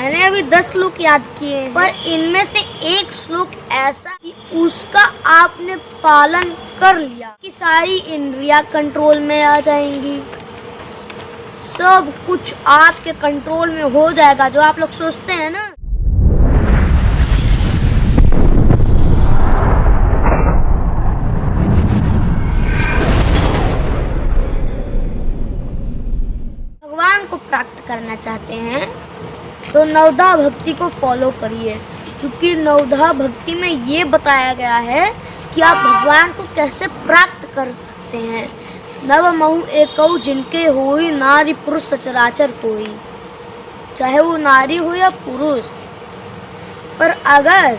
मैंने अभी 10 श्लोक याद किए हैं, पर इनमें से एक श्लोक ऐसा कि उसका आपने पालन कर लिया कि सारी इंद्रियां कंट्रोल में आ जाएंगी, सब कुछ आपके कंट्रोल में हो जाएगा। जो आप लोग सोचते हैं ना भगवान को प्राप्त करना चाहते हैं तो नवधा भक्ति को फॉलो करिए, क्योंकि नवधा भक्ति में ये बताया गया है कि आप भगवान को कैसे प्राप्त कर सकते हैं। नव महु एकौ जिनके होई नारी पुरुष सचराचर कोई, चाहे वो नारी हो या पुरुष। पर अगर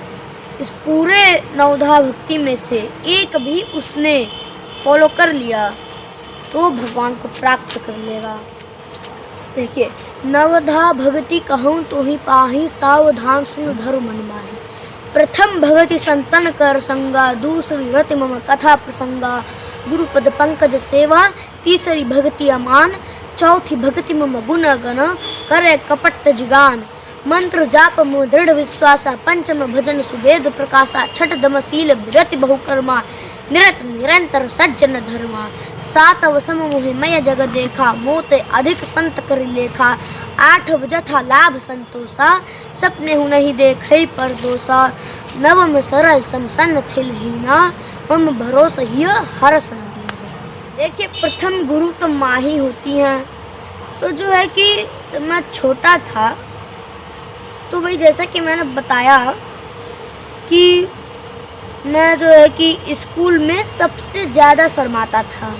इस पूरे नवधा भक्ति में से एक भी उसने फॉलो कर लिया तो भगवान को प्राप्त कर लेगा। देखिए, नवधा भगति कहूँ तो ही पाही, सावधान सुन धर्म मन माही। प्रथम भगति संतन कर संगा, दूसरी रति मम कथा प्रसंगा। गुरुपद पंकज सेवा, तीसरी भक्ति अमान, चौथी भक्ति मम गुण गण, करे कपट जिगान। मंत्र जाप मो दृढ़ विश्वासा, पंचम भजन सुवेद प्रकाशा। छठ दमशील विरति बहुकर्मा, निरत निरंतर सज्जन धर्मा। सात वसम मोहि मय जग देखा, मोते अधिक संत कर लेखा। आठ जथा लाभ संतोषा, सपने हूँ नहीं देखे पर दोषा। नवम सरल समसन छिलहीना, मम भरोसा ही हरस न दीना। देखिए, प्रथम गुरु तो माँ ही होती हैं। तो जो है कि जब मैं छोटा था तो वही जैसा कि मैंने बताया कि मैं जो है कि स्कूल में सबसे ज़्यादा शर्माता था।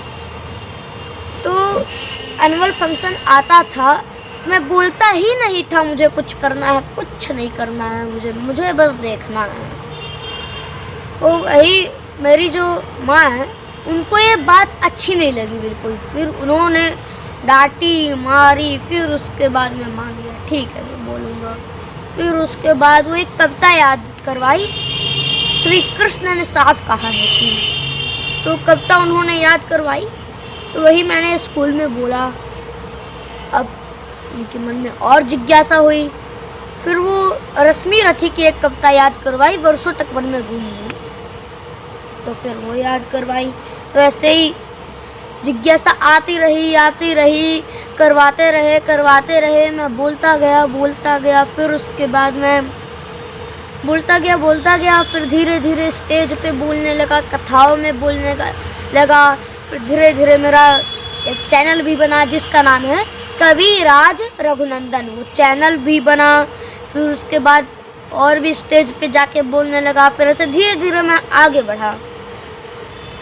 तो एनुअल फंक्शन आता था, मैं बोलता ही नहीं था मुझे कुछ करना है, कुछ नहीं करना है, मुझे बस देखना है। तो वही मेरी जो माँ है उनको ये बात अच्छी नहीं लगी बिल्कुल। फिर उन्होंने डांटी मारी, फिर उसके बाद मैं मान लिया, ठीक है मैं बोलूँगा। फिर उसके बाद वो एक कविता याद करवाई, श्री कृष्ण ने साफ कहा है कि, तो कविता उन्होंने याद करवाई। तो वही मैंने स्कूल में बोला। अब उनके मन में और जिज्ञासा हुई। फिर वो रश्मि रथी की एक कविता याद करवाई, वर्षों तक मन में घूम गई। तो फिर वो याद करवाई। तो ऐसे ही जिज्ञासा आती रही, करवाते रहे। मैं बोलता गया। फिर उसके बाद मैं बोलता गया। फिर धीरे धीरे स्टेज पे बोलने लगा, कथाओं में बोलने लगा। फिर धीरे धीरे मेरा एक चैनल भी बना जिसका नाम है कविराज रघुनंदन, वो चैनल भी बना। फिर उसके बाद और भी स्टेज पे जाके बोलने लगा। फिर ऐसे धीरे धीरे मैं आगे बढ़ा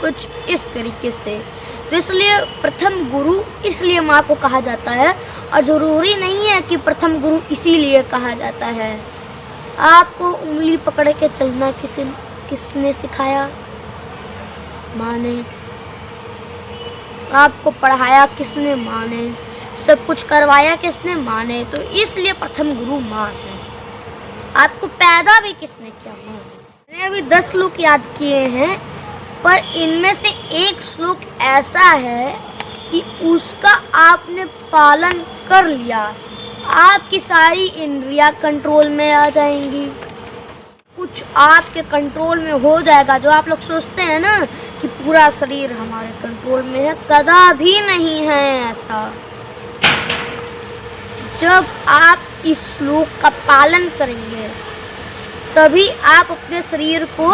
कुछ इस तरीके से। तो इसलिए प्रथम गुरु इसलिए माँ को कहा जाता है, और ज़रूरी नहीं है कि प्रथम गुरु इसीलिए कहा जाता है। आपको उंगली पकड़ के चलना किसने सिखाया? माँ ने। आपको पढ़ाया किसने? माँ ने। सब कुछ करवाया किसने? माँ ने। तो इसलिए प्रथम गुरु माँ है। आपको पैदा भी किसने किया? माँ ने। मैंने अभी 10 श्लोक याद किए हैं, पर इनमें से एक श्लोक ऐसा है कि उसका आपने पालन कर लिया, आपकी सारी इंद्रियां कंट्रोल में आ जाएंगी, कुछ आपके कंट्रोल में हो जाएगा। जो आप लोग सोचते हैं ना कि पूरा शरीर हमारे कंट्रोल में है, कदापि नहीं है ऐसा। जब आप इस श्लोक का पालन करेंगे तभी आप अपने शरीर को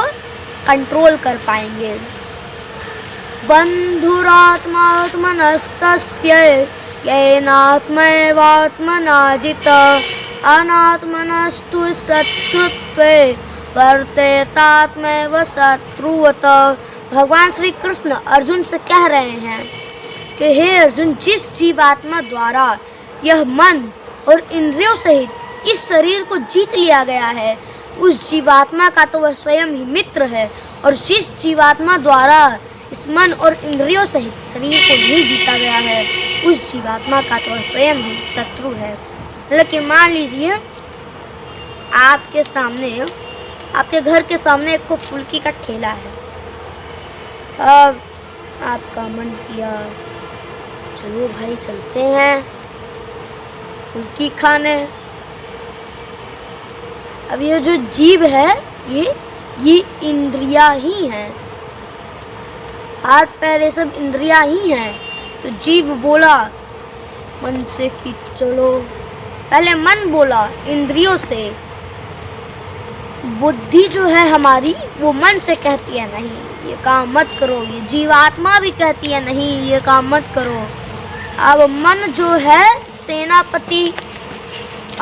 कंट्रोल कर पाएंगे। बंधुरात्मात्मनस्तस्य येनात्मैवात्मना जितः, अनात्मनस्तु शत्रुत्वे वर्तेतात्मैव शत्रुवतः। भगवान श्री कृष्ण अर्जुन से कह रहे हैं कि हे अर्जुन, जिस जीवात्मा द्वारा यह मन और इंद्रियों सहित इस शरीर को जीत लिया गया है, उस जीवात्मा का तो वह स्वयं ही मित्र है, और जिस जीवात्मा द्वारा इस मन और इंद्रियों सहित शरीर को नहीं जीता गया है, उस जीवात्मा का तो वह स्वयं ही शत्रु है। लेकिन मान लीजिए आपके सामने, आपके घर के सामने एक को फुल्की का ठेला है। अब आपका मन किया चलो भाई चलते हैं फुल्की खाने। अब ये जो जीभ है ये इंद्रिया ही है, हाथ पैर ये सब इंद्रिया ही हैं। तो जीभ बोला मन से कि चलो, पहले मन बोला इंद्रियों से, बुद्धि जो है हमारी वो मन से कहती है नहीं ये काम मत करो, ये जीवात्मा भी कहती है नहीं ये काम मत करो। अब मन जो है सेनापति,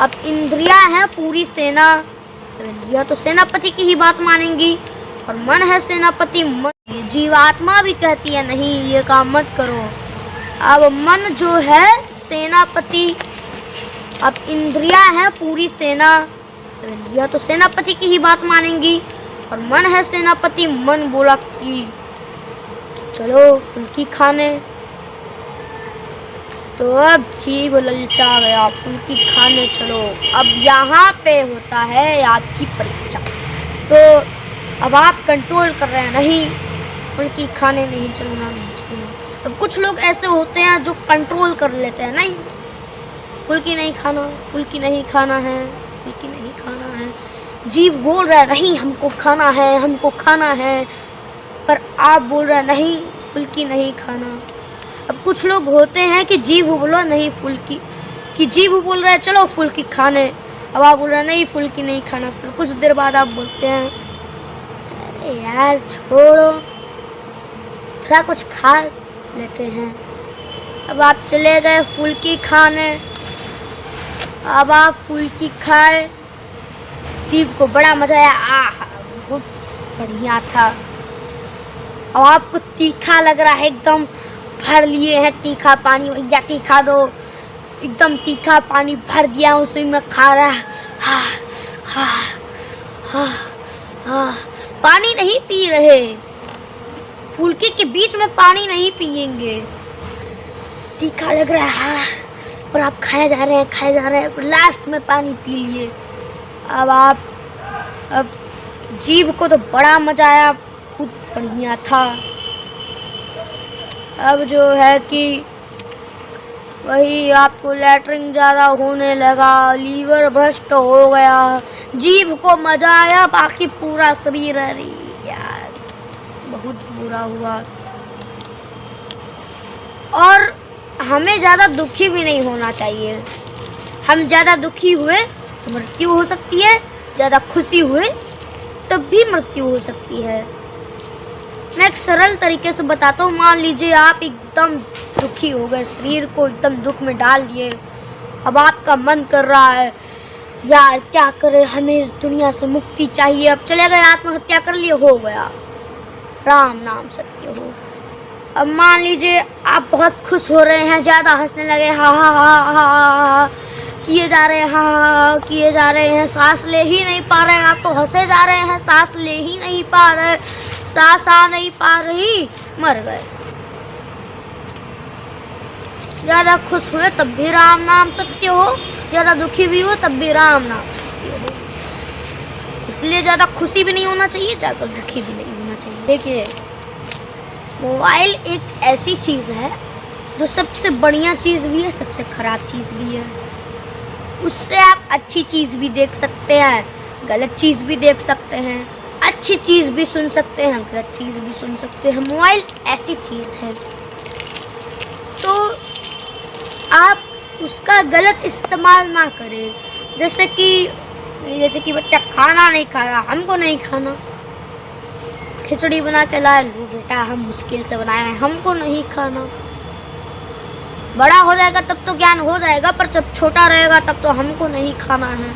अब इंद्रिया है पूरी सेना, तो इंद्रिया तो सेनापति की ही बात मानेंगी और मन है सेनापति। मन ये जीवात्मा भी कहती है नहीं ये काम मत करो। अब मन जो है सेनापति, अब इंद्रिया है पूरी सेना, तो इंद्रिया तो सेनापति की ही बात मानेंगी और मन है सेनापति। मन बोला कि चलो फुल्की खाने, तो अब जीभ ललचा गया, फुल्की खाने चलो। अब यहाँ पे होता है आपकी परीक्षा। तो अब आप कंट्रोल कर रहे हैं नहीं फुल्की खाने नहीं चलना, नहीं चलना। अब कुछ लोग ऐसे होते हैं जो कंट्रोल कर लेते हैं, नहीं फुल्की नहीं खाना, फुल्की नहीं खाना है, फुल्की नहीं खाना है। जीभ बोल रहा है नहीं हमको खाना है, हमको खाना है, पर आप बोल रहे हैं नहीं फुल्की नहीं खाना। अब कुछ लोग होते हैं कि जीभ बोला नहीं फुल्की, कि जीभ बोल रहा है चलो फुल्की खाने, अब आप बोल रहे हैं नहीं फुल्की नहीं खाना। फिर कुछ देर बाद आप बोलते हैं अरे यार छोड़ो थोड़ा कुछ खा लेते हैं। अब आप चले गए फुल्की खाने, अब आप फुल्की खाए, जीभ को बड़ा मजा आया, आह बहुत बढ़िया था। अब आपको तीखा लग रहा है, एकदम भर लिए हैं तीखा पानी, भैया तीखा दो, एकदम तीखा पानी भर दिया उसी में खा रहा है। हाँ हाँ हाँ हाँ, पानी नहीं पी रहे, फुल्की के बीच में पानी नहीं पिएंगे, तीखा लग रहा है हाँ, पर आप खाए जा रहे हैं खाए जा रहे हैं, फिर लास्ट में पानी पी लिए। अब जीभ को तो बड़ा मजा आया, बहुत बढ़िया था। अब जो है कि वही आपको लैट्रिन ज़्यादा होने लगा, लीवर भ्रष्ट हो गया, जीभ को मजा आया, बाकी पूरा शरीर अरे यार बहुत बुरा हुआ। और हमें ज़्यादा दुखी भी नहीं होना चाहिए, हम ज़्यादा दुखी हुए तो मृत्यु हो सकती है, ज़्यादा खुशी हुए तब भी मृत्यु हो सकती है। मैं एक सरल तरीके से बताता हूँ, मान लीजिए आप एकदम दुखी हो गए, शरीर को एकदम दुख में डाल दिए, अब आपका मन कर रहा है यार क्या करें, हमें इस दुनिया से मुक्ति चाहिए, अब चले गए आत्महत्या कर लिए, हो गया, राम नाम सत्य हो। अब मान लीजिए आप बहुत खुश हो रहे हैं, ज़्यादा हंसने लगे, हा हा हा हा हा किए जा रहे हैं, हा हा किए जा रहे हैं, सांस ले ही नहीं पा रहे हैं, आप तो हंसे जा रहे हैं, सांस ले ही नहीं पा रहे, सांस आ नहीं पा रही, मर गए। ज़्यादा खुश हुए तब भी राम नाम सत्य हो, ज़्यादा दुखी भी हो तब भी राम नाम सत्य हो। इसलिए ज़्यादा खुशी भी नहीं होना चाहिए, ज़्यादा दुखी भी नहीं होना चाहिए। देखिए मोबाइल एक ऐसी चीज़ है जो सबसे बढ़िया चीज़ भी है, सबसे ख़राब चीज़ भी है। उससे आप अच्छी चीज़ भी देख सकते हैं, गलत चीज़ भी देख सकते हैं, अच्छी चीज़ भी सुन सकते हैं, गलत चीज़ भी सुन सकते हैं। मोबाइल ऐसी चीज़ है तो आप उसका गलत इस्तेमाल ना करें। जैसे कि बच्चा खाना नहीं खा रहा, हमको नहीं खाना, खिचड़ी बना के लाए, लो बेटा हम मुश्किल से बनाए हैं, हमको नहीं खाना। बड़ा हो जाएगा तब तो ज्ञान हो जाएगा, पर जब छोटा रहेगा तब तो हमको नहीं खाना है।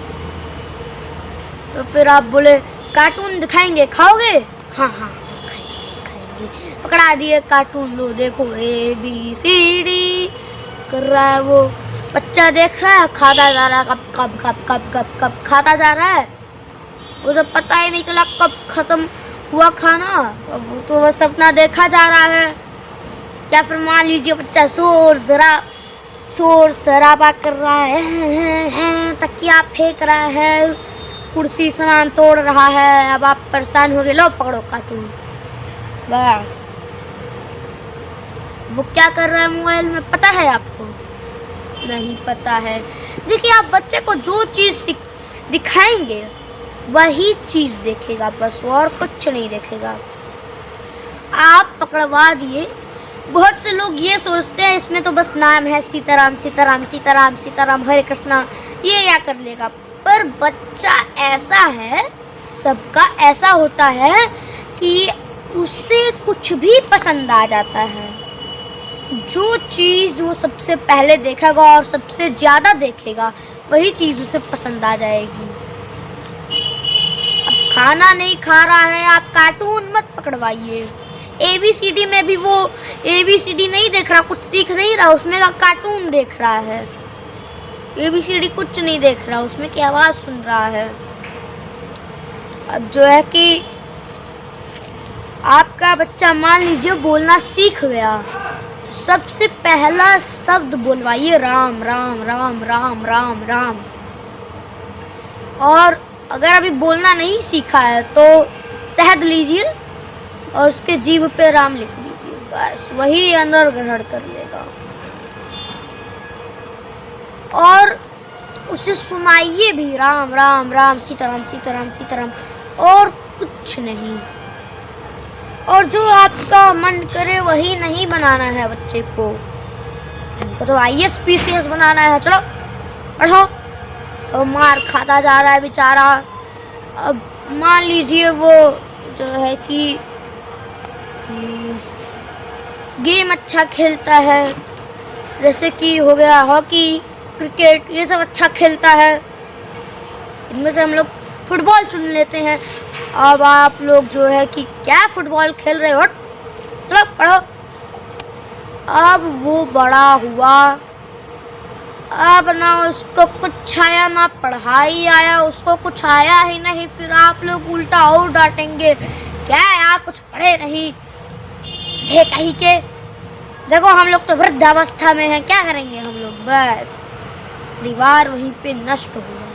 तो फिर आप बोले कार्टून दिखाएंगे, खाओगे? हाँ हाँ खाएंगे। पकड़ा दिए कार्टून, लो देखो ABCD कर रहा है वो बच्चा, देख रहा है, खाता जा रहा है, कब कब कब कब कब कब खाता जा रहा है, वो सब पता ही नहीं चला कब खत्म हुआ खाना, वो तो बस अपना देखा जा रहा है। या फिर मान लीजिए बच्चा शोर शराबा कर रहा है, तकिया फेंक रहा है, कुर्सी सामान तोड़ रहा है, अब आप परेशान हो गए, लो पकड़ो कार्टून, बस। वो क्या कर रहा है मोबाइल में पता है आपको? नहीं पता है। देखिए आप बच्चे को जो चीज़ दिखाएंगे वही चीज देखेगा बस, और कुछ नहीं देखेगा। आप पकड़वा दिए, बहुत से लोग ये सोचते हैं इसमें तो बस नाम है सीताराम सीताराम सीताराम सीताराम हरे कृष्णा, ये क्या कर लेगा। पर बच्चा ऐसा है, सबका ऐसा होता है कि उसे कुछ भी पसंद आ जाता है। जो चीज़ वो सबसे पहले देखेगा और सबसे ज़्यादा देखेगा वही चीज़ उसे पसंद आ जाएगी। अब खाना नहीं खा रहा है, आप कार्टून मत पकड़वाइए। ABCD में भी वो ABCD नहीं देख रहा, कुछ सीख नहीं रहा, उसमें का कार्टून देख रहा है। ABCD कुछ नहीं देख रहा, उसमें की आवाज़ सुन रहा है। अब जो है कि आपका बच्चा मान लीजिए बोलना सीख गया, सबसे पहला शब्द बोलवाइए राम राम राम राम राम राम। और अगर अभी बोलना नहीं सीखा है तो शहद लीजिए और उसके जीभ पे राम लिख दीजिए, बस वही अंदर ग्रहण कर लेगा। और उसे सुनाइए भी राम राम राम सीताराम सीताराम सीताराम, और कुछ नहीं। और जो आपका मन करे वही नहीं बनाना है बच्चे को। हमको तो IAS PCS बनाना है, चलो पढ़ो। और मार खाता जा रहा है बेचारा। अब मान लीजिए वो जो है कि गेम अच्छा खेलता है, जैसे कि हो गया हॉकी क्रिकेट, ये सब अच्छा खेलता है। इनमें से हम लोग फुटबॉल चुन लेते हैं। अब आप लोग जो है कि क्या फुटबॉल खेल रहे हो, चलो पढ़ो। अब वो बड़ा हुआ, अब ना उसको कुछ आया ना पढ़ाई आया, उसको कुछ आया ही नहीं। फिर आप लोग उल्टा और डांटेंगे, क्या आप कुछ पढ़े नहीं थे कहीं के। देखो हम लोग तो वृद्धावस्था में हैं, क्या करेंगे हम लोग, बस परिवार वहीं पे नष्ट हो जाएगा।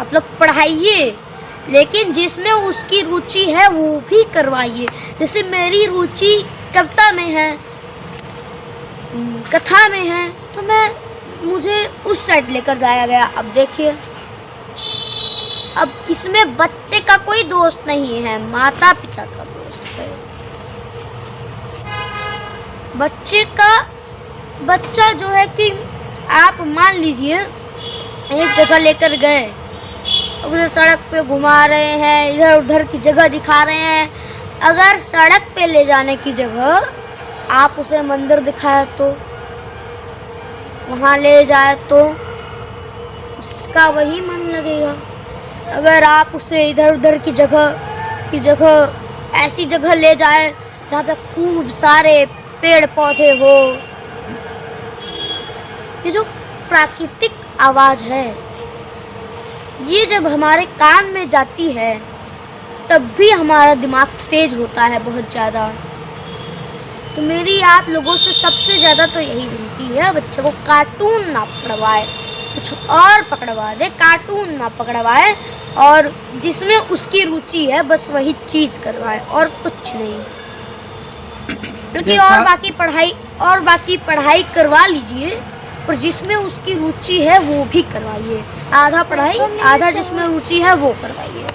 आप लोग पढ़ाइए, लेकिन जिसमें उसकी रुचि है वो भी करवाइए। जैसे मेरी रुचि कविता में है, कथा में है, तो मुझे उस साइड लेकर जाया गया। अब देखिए, अब इसमें बच्चे का कोई दोष नहीं है, माता पिता का दोष है। बच्चा जो है कि आप मान लीजिए एक जगह लेकर गए, अब उसे सड़क पे घुमा रहे हैं, इधर उधर की जगह दिखा रहे हैं। अगर सड़क पे ले जाने की जगह आप उसे मंदिर दिखाए तो, वहाँ ले जाए तो उसका वही मन लगेगा। अगर आप उसे इधर उधर की जगह ऐसी जगह ले जाए जहाँ पे खूब सारे पेड़ पौधे हो, ये जो प्राकृतिक आवाज़ है ये जब हमारे कान में जाती है तब भी हमारा दिमाग तेज होता है बहुत ज़्यादा। तो मेरी आप लोगों से सबसे ज़्यादा तो यही विनती है, बच्चे को कार्टून ना पकड़वाए, कुछ और पकड़वा दे, कार्टून ना पकड़वाए। और जिसमें उसकी रुचि है बस वही चीज़ करवाए, और कुछ नहीं। क्योंकि और बाकी पढ़ाई करवा लीजिए, और जिसमें उसकी रुचि है वो भी करवाइए। आधा पढ़ाई, आधा जिसमें रुचि है वो करवाइए।